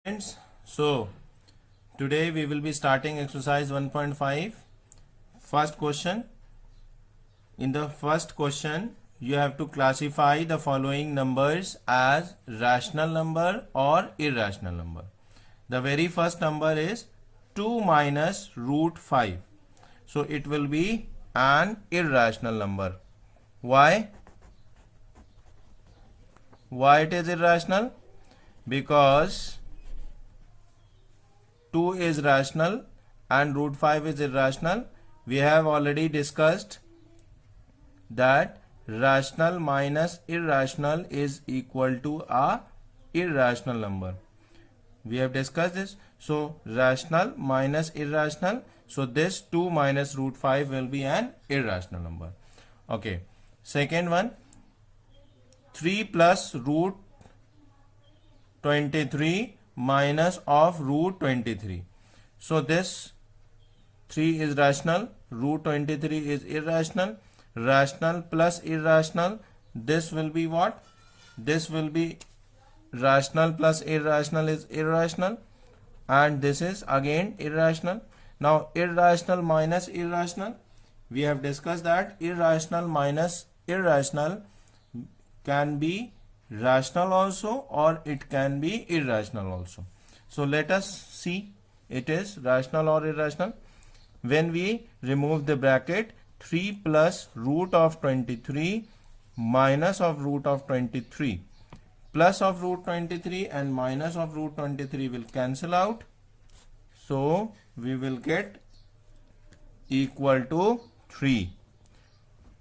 Friends, so today we will be starting exercise 1.5. First question. In the first question, you have to classify the following numbers as rational number or irrational number. The very first number is 2 minus root 5. So it will be an irrational number. Why? Why it is irrational? Because 2 is rational and root 5 is irrational. We have already discussed that rational minus irrational is equal to a irrational number. We have discussed this. So rational minus irrational. So this 2 minus root 5 will be an irrational number. Okay. Second one, 3 plus root 23 minus of root 23. So this 3 is rational, root 23 is irrational. Rational plus irrational, this will be what? This will be rational plus irrational is irrational, and this is again irrational. Now irrational minus irrational, we have discussed that irrational minus irrational can be rational also or it can be irrational also. So let us see it is rational or irrational. When we remove the bracket, 3 plus root of 23 minus of root of 23, plus of root 23 and minus of root 23 will cancel out. So we will get equal to 3,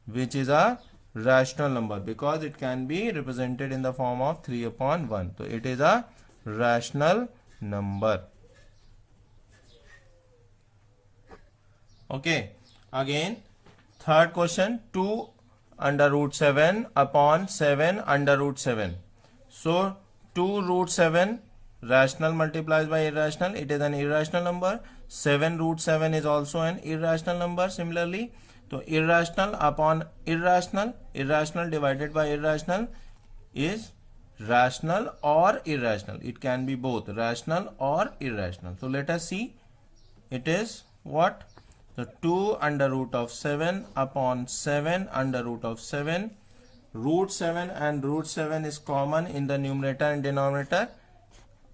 which is a rational number because it can be represented in the form of 3 upon 1. So it is a rational number. Okay. Again, third question, 2 under root 7 upon 7 under root 7. So 2 root 7 rational multiplies by irrational. It is an irrational number. 7 root 7 is also an irrational number similarly. So irrational upon irrational, irrational divided by irrational is rational or irrational. It can be both rational or irrational. So let us see. It is what? So 2 under root of 7 upon 7 under root of 7. Root 7 and root 7 is common in the numerator and denominator.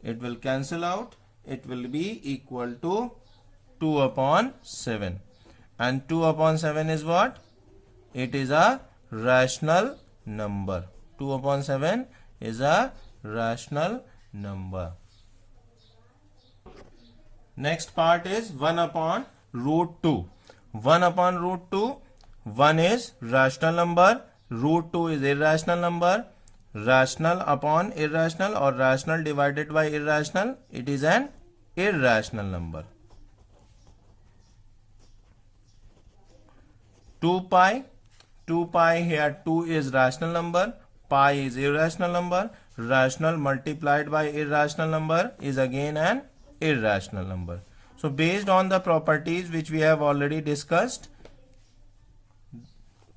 It will cancel out. It will be equal to 2 upon 7. And 2 upon 7 is what? It is a rational number. 2 upon 7 is a rational number. Next part is 1 upon root 2. 1 upon root 2. 1 is rational number. Root 2 is irrational number. Rational upon irrational or rational divided by irrational. It is an irrational number. 2 pi. 2 pi here 2 is rational number. Pi is irrational number. Rational multiplied by irrational number is again an irrational number. So based on the properties which we have already discussed,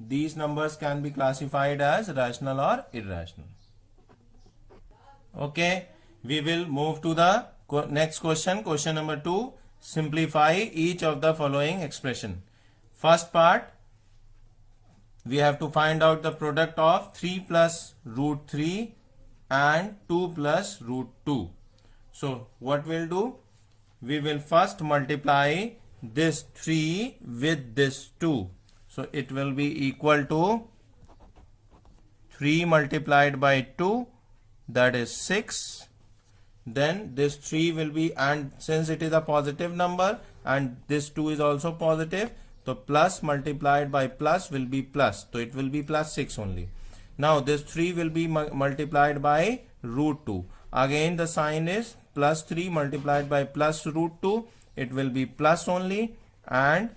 these numbers can be classified as rational or irrational. Okay, we will move to the next question. Question number 2. Simplify each of the following expression. First part, we have to find out the product of 3 plus root 3 and 2 plus root 2. So what we'll do? We will first multiply this 3 with this 2. So it will be equal to 3 multiplied by 2, that is 6. Then this 3 will be, and since it is a positive number and this 2 is also positive, so plus multiplied by plus will be plus. So it will be plus 6 only. Now this 3 will be multiplied by root 2. Again the sign is plus 3 multiplied by plus root 2. It will be plus only, and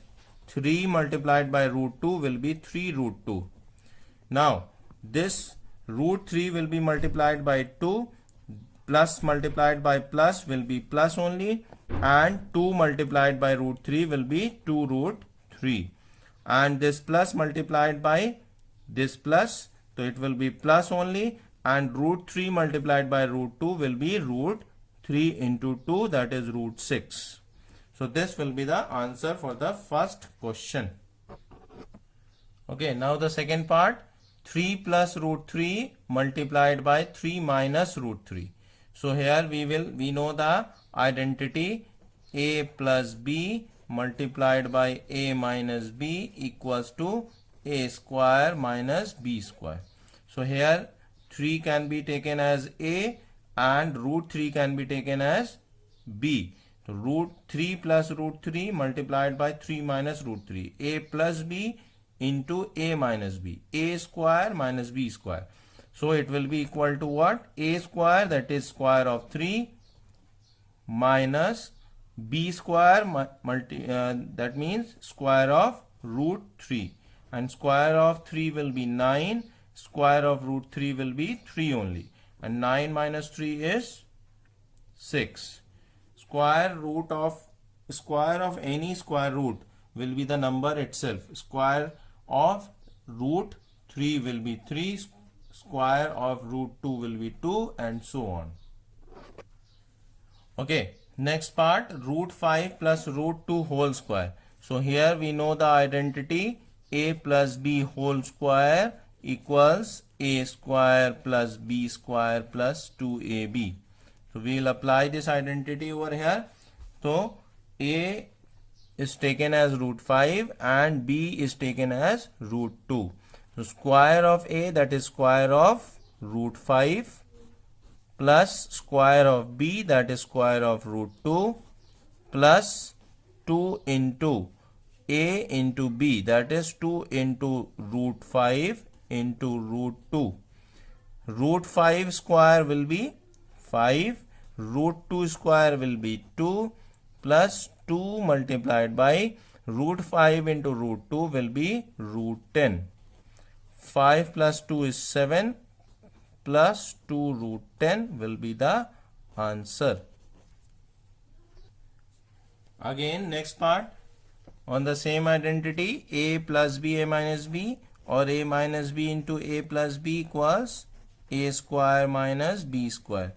3 multiplied by root 2 will be 3 root 2. Now this root 3 will be multiplied by 2. Plus multiplied by plus will be plus only, and 2 multiplied by root 3 will be 2 root 3. And this plus multiplied by this plus, so it will be plus only, and root 3 multiplied by root 2 will be root 3 into 2, that is root 6. So this will be the answer for the first question. Okay, now the second part, 3 plus root 3 multiplied by 3 minus root 3. So here we know the identity a plus b multiplied by a minus b equals to a square minus b square. So here 3 can be taken as a and root 3 can be taken as b. So root 3 plus root 3 multiplied by 3 minus root 3, a plus b into a minus b, a square minus b square. So it will be equal to what? A square, that is square of 3, minus b square that means square of root 3, and square of 3 will be 9, square of root 3 will be 3 only, and 9 minus 3 is 6. Square of any square root will be the number itself. Square of root 3 will be 3, square of root 2 will be 2, and so on. Okay, next part, root 5 plus root 2 whole square. So here we know the identity a plus b whole square equals a square plus b square plus 2ab. So we will apply this identity over here. So a is taken as root 5 and b is taken as root 2. So square of a, that is square of root 5, plus square of b, that is square of root 2, plus 2 into a into b, that is 2 into root 5 into root 2. Root 5 square will be 5, root 2 square will be 2, plus 2 multiplied by root 5 into root 2 will be root 10. 5 plus 2 is 7, plus 2 root 10 will be the answer. Again, next part, on the same identity, a plus b, a minus b, or a minus b into a plus b equals a square minus b square.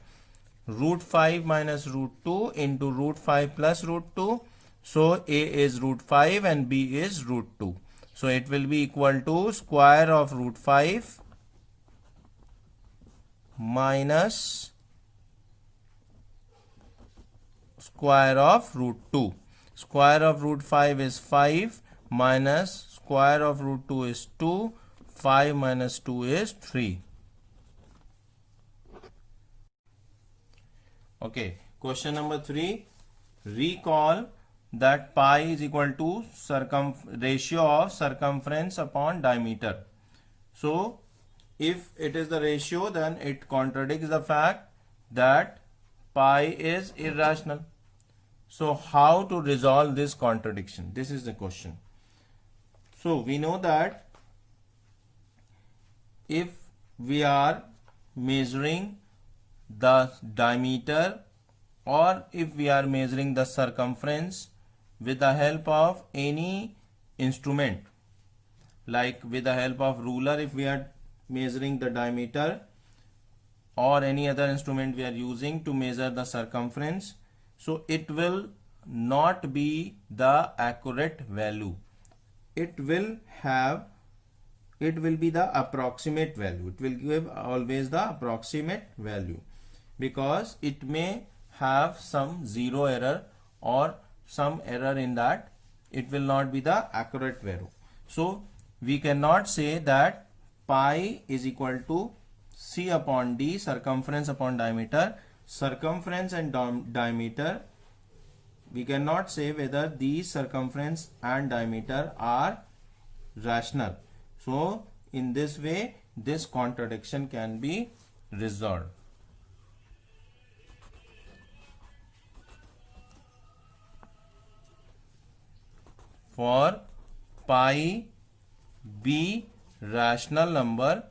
Root 5 minus root 2 into root 5 plus root 2. So a is root 5 and b is root 2. So it will be equal to square of root 5 minus square of root 2. Square of root 5 is 5 minus square of root 2 is 2. 5 minus 2 is 3. Okay, question number 3. Recall that pi is equal to ratio of circumference upon diameter. So if it is the ratio, then it contradicts the fact that pi is irrational. So how to resolve this contradiction? This is the question. So we know that if we are measuring the diameter or if we are measuring the circumference with the help of any instrument, like with the help of ruler, if we are measuring the diameter, or any other instrument we are using to measure the circumference, so it will not be the accurate value. It will be the approximate value. It will give always the approximate value, because it may have some zero error or some error in that. It will not be the accurate value. So we cannot say that pi is equal to c upon d, circumference upon diameter. Circumference and diameter, we cannot say whether these circumference and diameter are rational. So in this way, this contradiction can be resolved. For pi be rational number,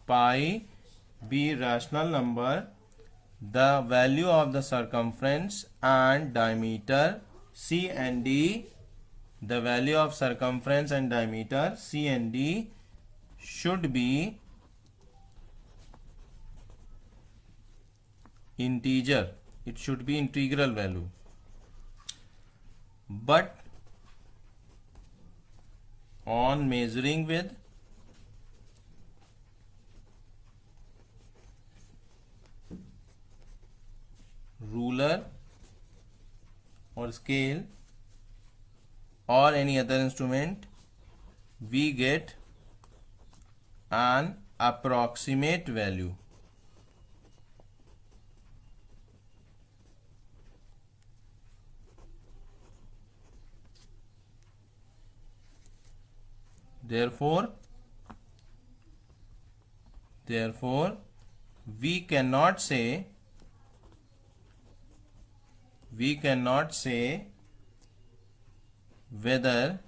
pi be rational number, the value of the circumference and diameter c and d, the value of circumference and diameter c and d should be integer, it should be integral value, but on measuring with ruler or scale or any other instrument, we get an approximate value. Therefore, we cannot say whether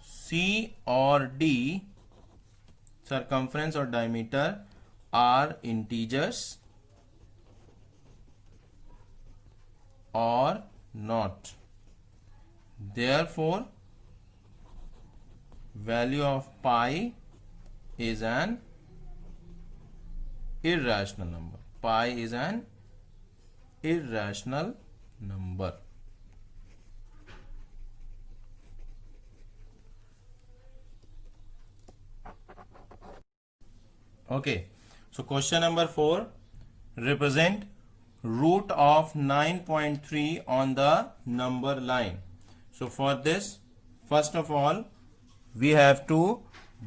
C or D, circumference or diameter, are integers or not. Therefore, value of pi is an irrational number. Pi is an irrational number. Okay, so question number 4, represent root of 9.3 on the number line. So for this, first of all, we have to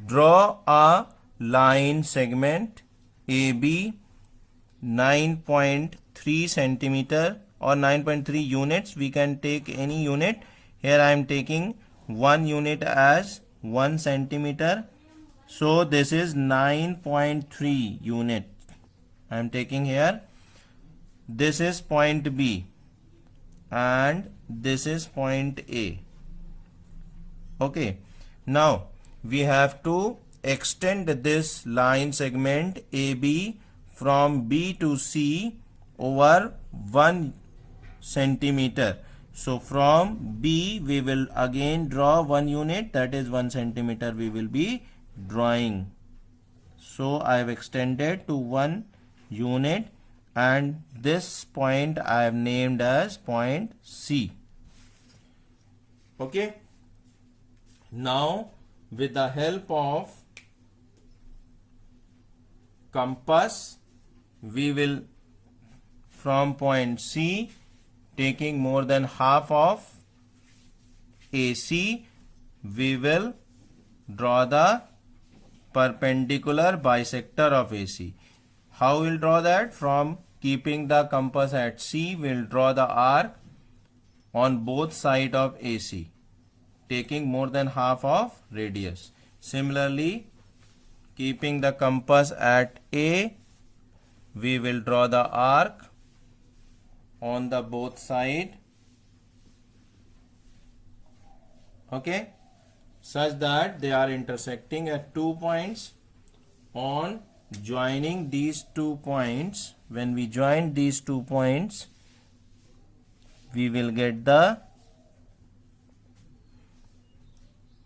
draw a line segment AB 9.3 centimeter or 9.3 units. We can take any unit. Here I am taking 1 unit as 1 centimeter. So this is 9.3 unit. I am taking here. This is point B and this is point A. Okay. Now we have to extend this line segment AB from B to C over 1 centimeter. So from B we will again draw 1 unit, that is 1 centimeter we will be drawing. So I have extended to 1 unit and this point I have named as point C. Okay. Now with the help of compass, we will from point C, taking more than half of AC, we will draw the perpendicular bisector of AC. How we'll draw that? From keeping the compass at C, we'll draw the arc on both sides of AC, taking more than half of radius. Similarly, keeping the compass at A, we will draw the arc on the both side, okay, such that they are intersecting at 2 points. On joining these 2 points, when we join these 2 points, we will get the,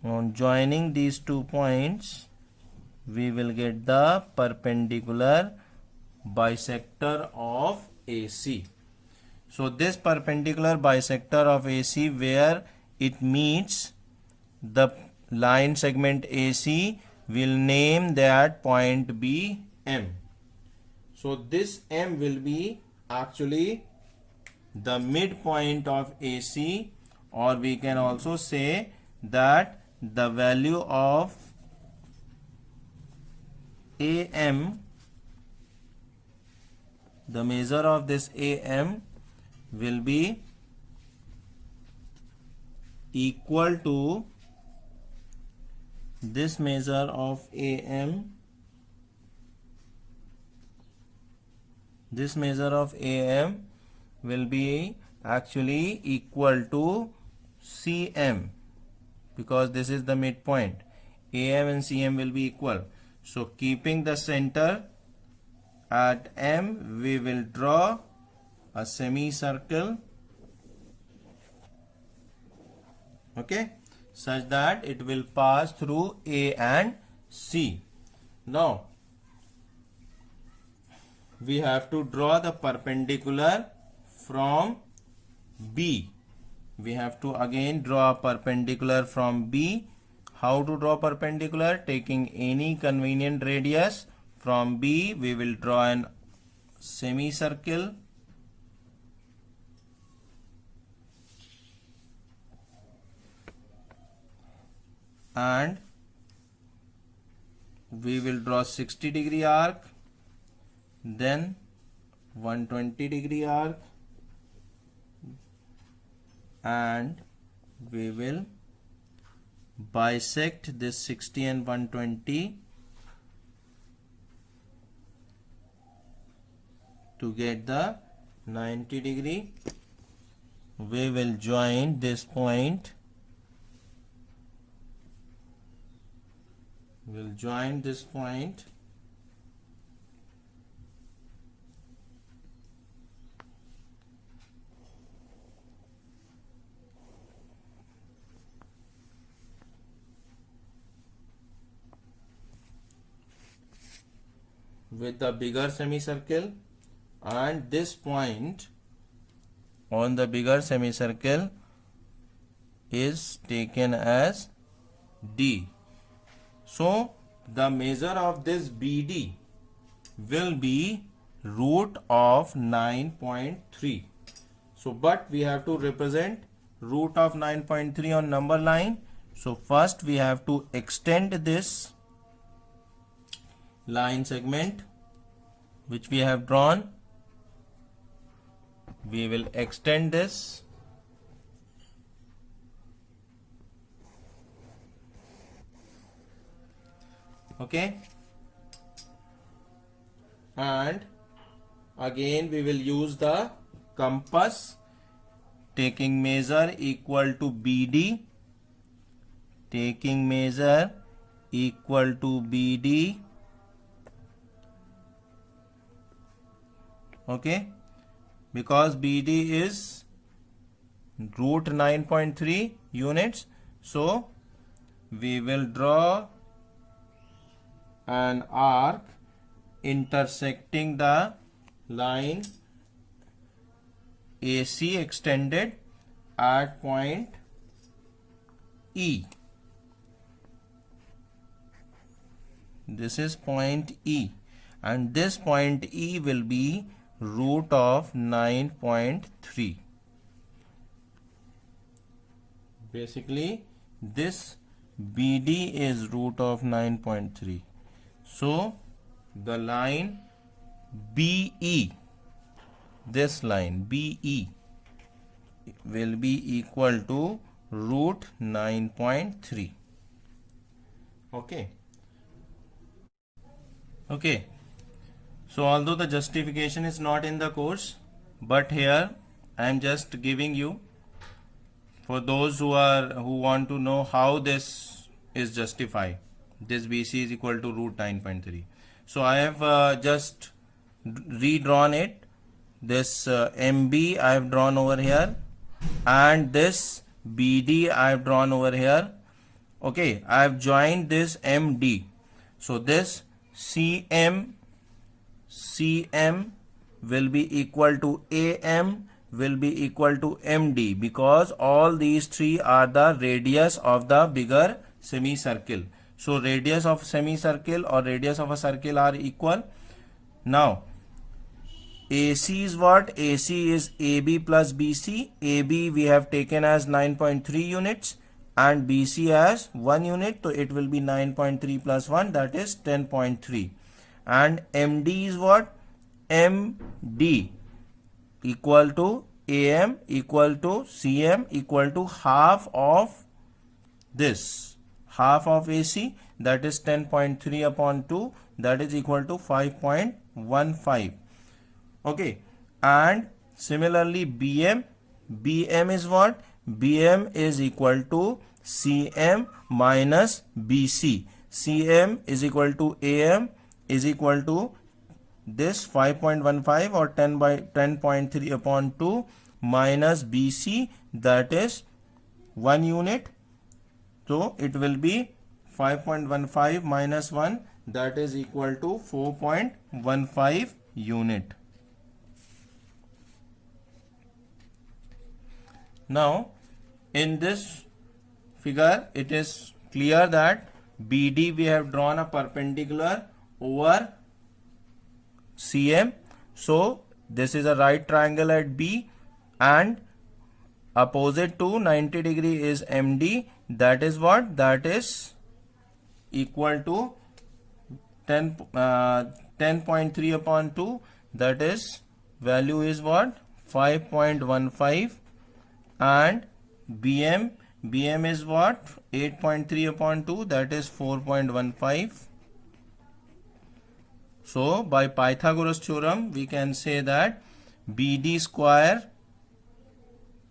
on joining these 2 points, we will get the perpendicular bisector of AC. So this perpendicular bisector of AC, where it meets the line segment AC, will name that point B M. So this M will be actually the midpoint of AC, or we can also say that the value of AM, the measure of this AM will be equal to this measure of AM. This measure of AM will be actually equal to CM, because this is the midpoint. AM and CM will be equal. So keeping the center at M, we will draw a semicircle, okay, such that it will pass through A and C. Now we have to draw the perpendicular from B. We have to again draw a perpendicular from B. How to draw perpendicular? Taking any convenient radius from B, we will draw an semicircle. And we will draw 60-degree arc, then 120-degree arc, and we will bisect this 60 and 120 to get the 90-degree. We will join this point. We'll join this point with the bigger semicircle, and this point on the bigger semicircle is taken as D. So the measure of this BD will be root of 9.3. So but we have to represent root of 9.3 on number line. So first we have to extend this line segment which we have drawn. We will extend this. Okay, and again we will use the compass, taking measure equal to BD, taking measure equal to BD. Okay, because BD is root 9.3 units, so we will draw an arc intersecting the line AC extended at point E. This is point E, and this point E will be root of 9.3. Basically, this BD is root of 9.3. So the line BE, this line BE will be equal to root 9.3. Okay. Okay. So although the justification is not in the course, but here I am just giving you for those who want to know how this is justified. This BC is equal to root 9.3. So I have just redrawn it. This MB I have drawn over here, and this BD I have drawn over here. Okay, I have joined this MD. So this CM will be equal to AM will be equal to MD, because all these three are the radius of the bigger semicircle. So radius of semicircle or radius of a circle are equal. Now AC is what? AC is AB plus BC. AB we have taken as 9.3 units and BC as 1 unit. So it will be 9.3 plus 1, that is 10.3. And MD is what? MD equal to AM equal to CM equal to half of this, half of AC, that is 10.3 upon 2, that is equal to 5.15. Okay, and similarly BM is what? BM is equal to CM minus BC. CM is equal to AM is equal to this 5.15 or 10.3 upon 2 minus BC, that is 1 unit. So it will be 5.15 minus 1, that is equal to 4.15 unit. Now in this figure it is clear that BD we have drawn a perpendicular over CM. So this is a right triangle at B, and opposite to 90 degree is MD. That is what? That is equal to 10.3 upon 2. That is value is what? 5.15. And BM is what? 8.3 upon 2. That is 4.15. So by Pythagoras theorem we can say that BD square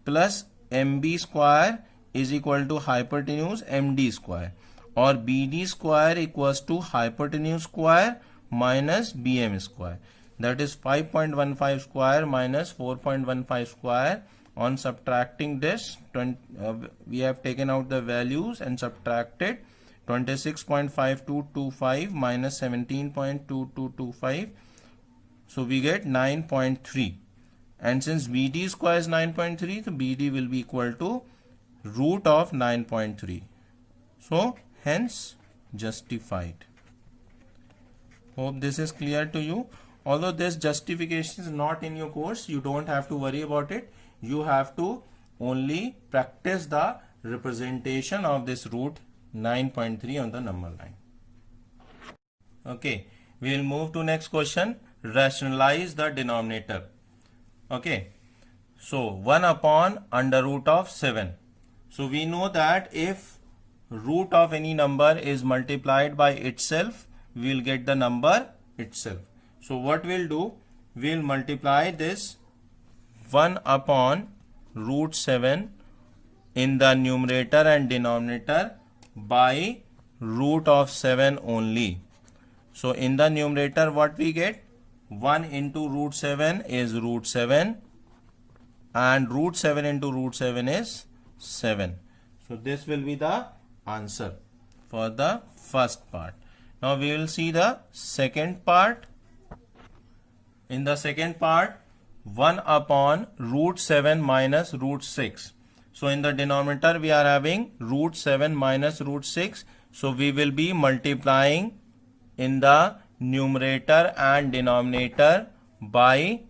plus MB square is equal to hypotenuse MD square, or BD square equals to hypotenuse square minus BM square. That is 5.15 square minus 4.15 square. On subtracting this, we have taken out the values and subtracted 26.5225 minus 17.2225. So we get 9.3. And since BD square is 9.3, so BD will be equal to root of 9.3. So hence justified. Hope this is clear to you. Although this justification is not in your course, you don't have to worry about it. You have to only practice the representation of this root 9.3 on the number line. Okay, we will move to next question. Rationalize the denominator. Okay, so 1 upon under root of 7. So we know that if root of any number is multiplied by itself, we will get the number itself. So what we'll do, we'll multiply this 1 upon root 7 in the numerator and denominator by root of 7 only. So in the numerator what we get? 1 into root 7 is root 7, and root 7 into root 7 is 7. So this will be the answer for the first part. Now we will see the second part. In the second part, 1 upon root 7 minus root 6. So in the denominator we are having root 7 minus root 6. So we will be multiplying in the numerator and denominator by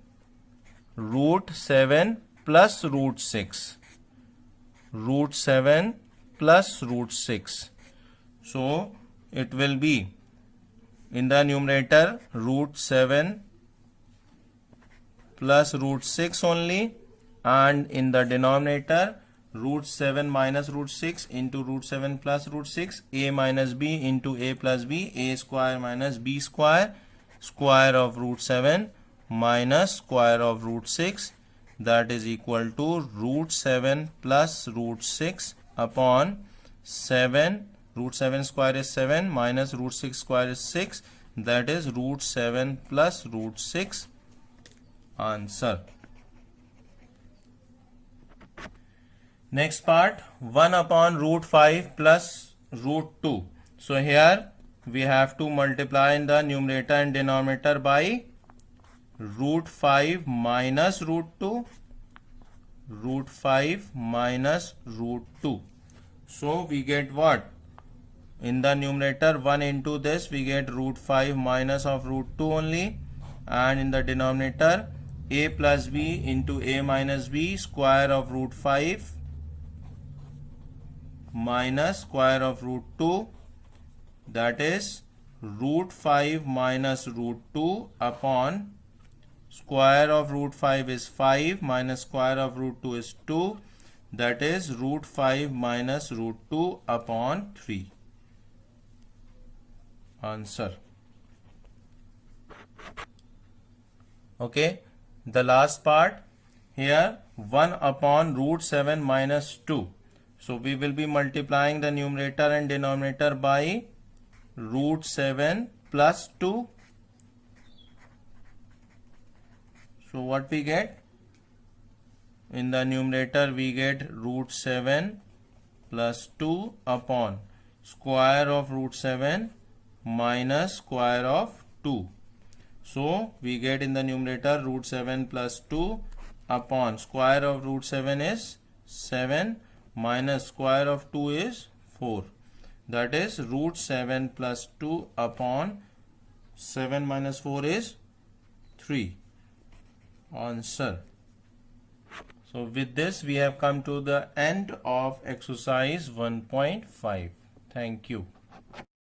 root 7 plus root 6. Root 7 plus root 6. So it will be in the numerator root 7 plus root 6 only, and in the denominator root 7 minus root 6 into root 7 plus root 6, a minus b into a plus b, a square minus b square, square of root 7 minus square of root 6, that is equal to root 7 plus root 6 upon 7. Root 7 square is 7 minus root 6 square is 6, that is root 7 plus root 6. Answer. Next part, 1 upon root 5 plus root 2. So here we have to multiply in the numerator and denominator by root 5 minus root 2. Root 5 minus root 2. So we get what? In the numerator 1 into this we get root 5 minus of root 2 only, and in the denominator a plus b into a minus b, square of root 5 minus square of root 2, that is root 5 minus root 2 upon square of root 5 is 5 minus square of root 2 is 2, that is root 5 minus root 2 upon 3. Answer. Okay, the last part here, 1 upon root 7 minus 2. So we will be multiplying the numerator and denominator by root 7 plus 2. So what we get? In the numerator we get root 7 plus 2 upon square of root 7 minus square of 2. So we get in the numerator root 7 plus 2 upon square of root 7 is 7 minus square of 2 is 4. That is root 7 plus 2 upon 7 minus 4 is 3. Answer. So with this we have come to the end of exercise 1.5. Thank you.